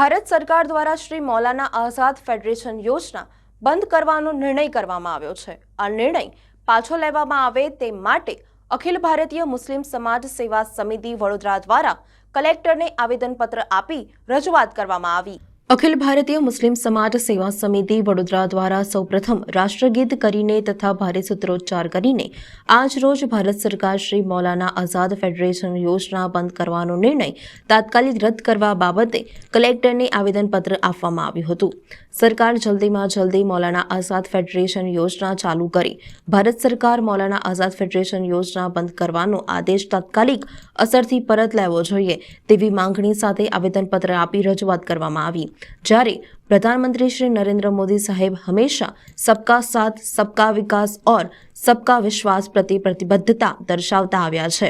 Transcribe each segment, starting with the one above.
ભારત સરકાર દ્વારા શ્રી મૌલાના આઝાદ ફેડરેશન યોજના બંધ કરવાનો નિર્ણય કરવામાં આવ્યો છે। આ નિર્ણય પાછો લેવામાં આવે તે માટે અખિલ ભારતીય મુસ્લિમ સમાજ સેવા સમિતિ વડોદરા દ્વારા કલેક્ટરને આવેદનપત્ર આપી રજૂઆત કરવામાં આવી। અખિલ ભારતીય મુસ્લિમ સમાજ સેવા સમિતિ વડોદરા દ્વારા સૌપ્રથમ રાષ્ટ્રગીત કરીને તથા ભારે સૂત્રોચ્ચાર કરીને આજ રોજ ભારત સરકાર શ્રી મૌલાના આઝાદ ફેડરેશન યોજના બંધ કરવાનો નિર્ણય તાત્કાલિક રદ કરવા બાબતે કલેક્ટરને આવેદનપત્ર આપવામાં આવ્યું હતું। સરકાર જલ્દીમાં જલ્દી મૌલાના આઝાદ ફેડરેશન યોજના ચાલુ કરી ભારત સરકાર મૌલાના આઝાદ ફેડરેશન યોજના બંધ કરવાનો આદેશ તાત્કાલિક અસરથી પરત લેવો જોઈએ તેવી માંગણી સાથે આવેદનપત્ર આપી રજૂઆત કરવામાં આવી। જ્યારે प्रधानमंत्री श्री नरेंद्र मोदी साहेब हमेशा सबका साथ सबका विकास और सबका विश्वास प्रति प्रतिबद्धता दर्शावता આવ્યા છે।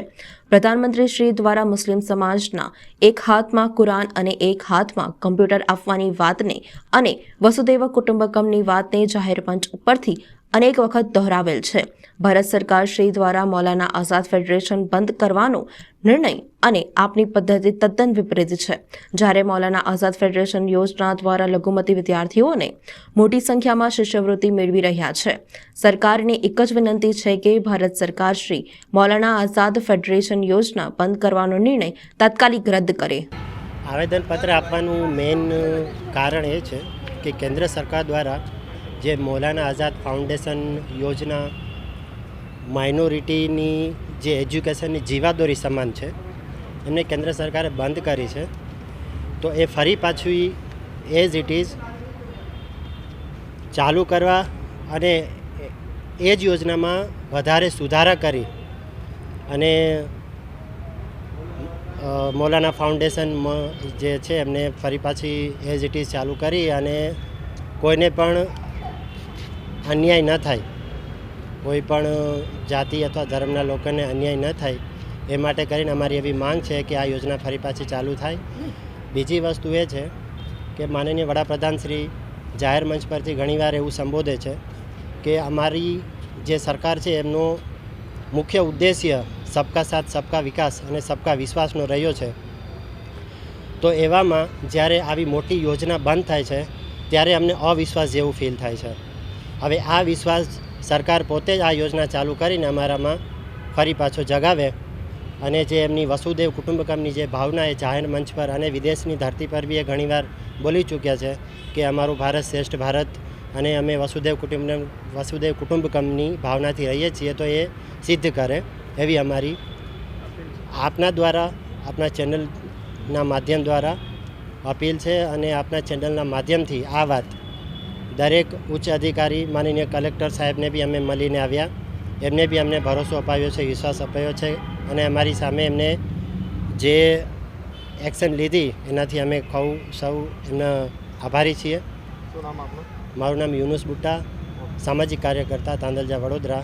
प्रधानमंत्री श्री द्वारा मुस्लिम समाजना एक हाथમાં કુરાન અને એક હાથમાં કમ્પ્યુટર આપવાની વાતને અને વસુદેવ કુટુંબકમની વાતને જાહેર મંચ ઉપરથી અનેક વખત દોહરાવેલ છે। ભારત સરકાર શ્રી દ્વારા મૌલાના આઝાદ ફેડરેશન બંધ કરવાનો નિર્ણય અને આપની પદ્ધતિ તદ્દન વિપરીત છે। જ્યારે મૌલાના આઝાદ ફેડરેશન યોજના દ્વારા લઘુમતી વિદ્યાર્થીઓને મોટી સંખ્યામાં શિષ્યવૃત્તિ મેળવી રહ્યા છે। સરકારને એક જ વિનંતી છે કે ભારત સરકાર શ્રી મૌલાના આઝાદ ફેડરેશન યોજના બંધ કરવાનો નિર્ણય તાત્કાલિક રદ કરે। આવેદનપત્ર આપવાનું મેઇન કારણ એ છે કે કેન્દ્ર સરકાર દ્વારા જે મૌલાના આઝાદ ફાઉન્ડેશન યોજના માઇનોરિટીની જે એજ્યુકેશનની જીવાદોરી સમાન છે એમને કેન્દ્ર સરકારે બંધ કરી છે, તો એ ફરી પાછું એઝ ઇટ ઇઝ ચાલુ કરવા અને એ જ યોજનામાં વધારે સુધારા કરી અને મૌલાના ફાઉન્ડેશન જે છે એમને ફરી પાછી એઝ ઇટ ઇઝ ચાલુ કરી અને કોઈને પણ અન્યાય ન થાય, કોઈ પણ જાતિ અથવા ધર્મના લોકોને અન્યાય ન થાય એ માટે કરીને અમારી એવી માંગ છે કે આ યોજના ફરી પાછી ચાલુ થાય। બીજી વસ્તુ એ છે કે માનનીય વડાપ્રધાન શ્રી જાહેર મંચ પરથી ઘણીવાર એવું સંબોધે છે કે અમારી જે સરકાર છે એમનો મુખ્ય ઉદ્દેશ્ય સબકા સાથ સબકા વિકાસ અને સબકા વિશ્વાસનો રહ્યો છે। તો એવામાં જ્યારે આવી મોટી યોજના બંધ થાય છે ત્યારે અમને અવિશ્વાસ જેવું ફીલ થાય છે। હવે આ વિશ્વાસ સરકાર પોતે જ આ યોજના ચાલુ કરીને અમારામાં ફરી પાછો જગાવે અને જે એમની વસુદેવ કુટુંબકમની જે ભાવના એ જાહેર મંચ પર અને વિદેશની ધરતી પર બી એ ઘણીવાર બોલી ચૂક્યા છે કે અમારું ભારત શ્રેષ્ઠ ભારત અને અમે વસુદેવ કુટુંબકમની ભાવનાથી રહીએ છીએ, તો એ સિદ્ધ કરે એવી અમારી આપના દ્વારા આપના ચેનલના માધ્યમ દ્વારા અપીલ છે। અને આપના ચેનલના માધ્યમથી આ વાત દરેક ઉચ્ચ અધિકારી માનનીય કલેક્ટર સાહેબને બી અમે મળીને આવ્યા, એમને બી અમને ભરોસો અપાવ્યો છે, વિશ્વાસ અપાયો છે અને અમારી સામે એમને જે એક્શન લીધી એનાથી અમે સૌ એમના આભારી છીએ। શું નામ આપનું? મારું નામ યુનુસ બુટ્ટા, સામાજિક કાર્યકર્તા, તાંદલજા, વડોદરા।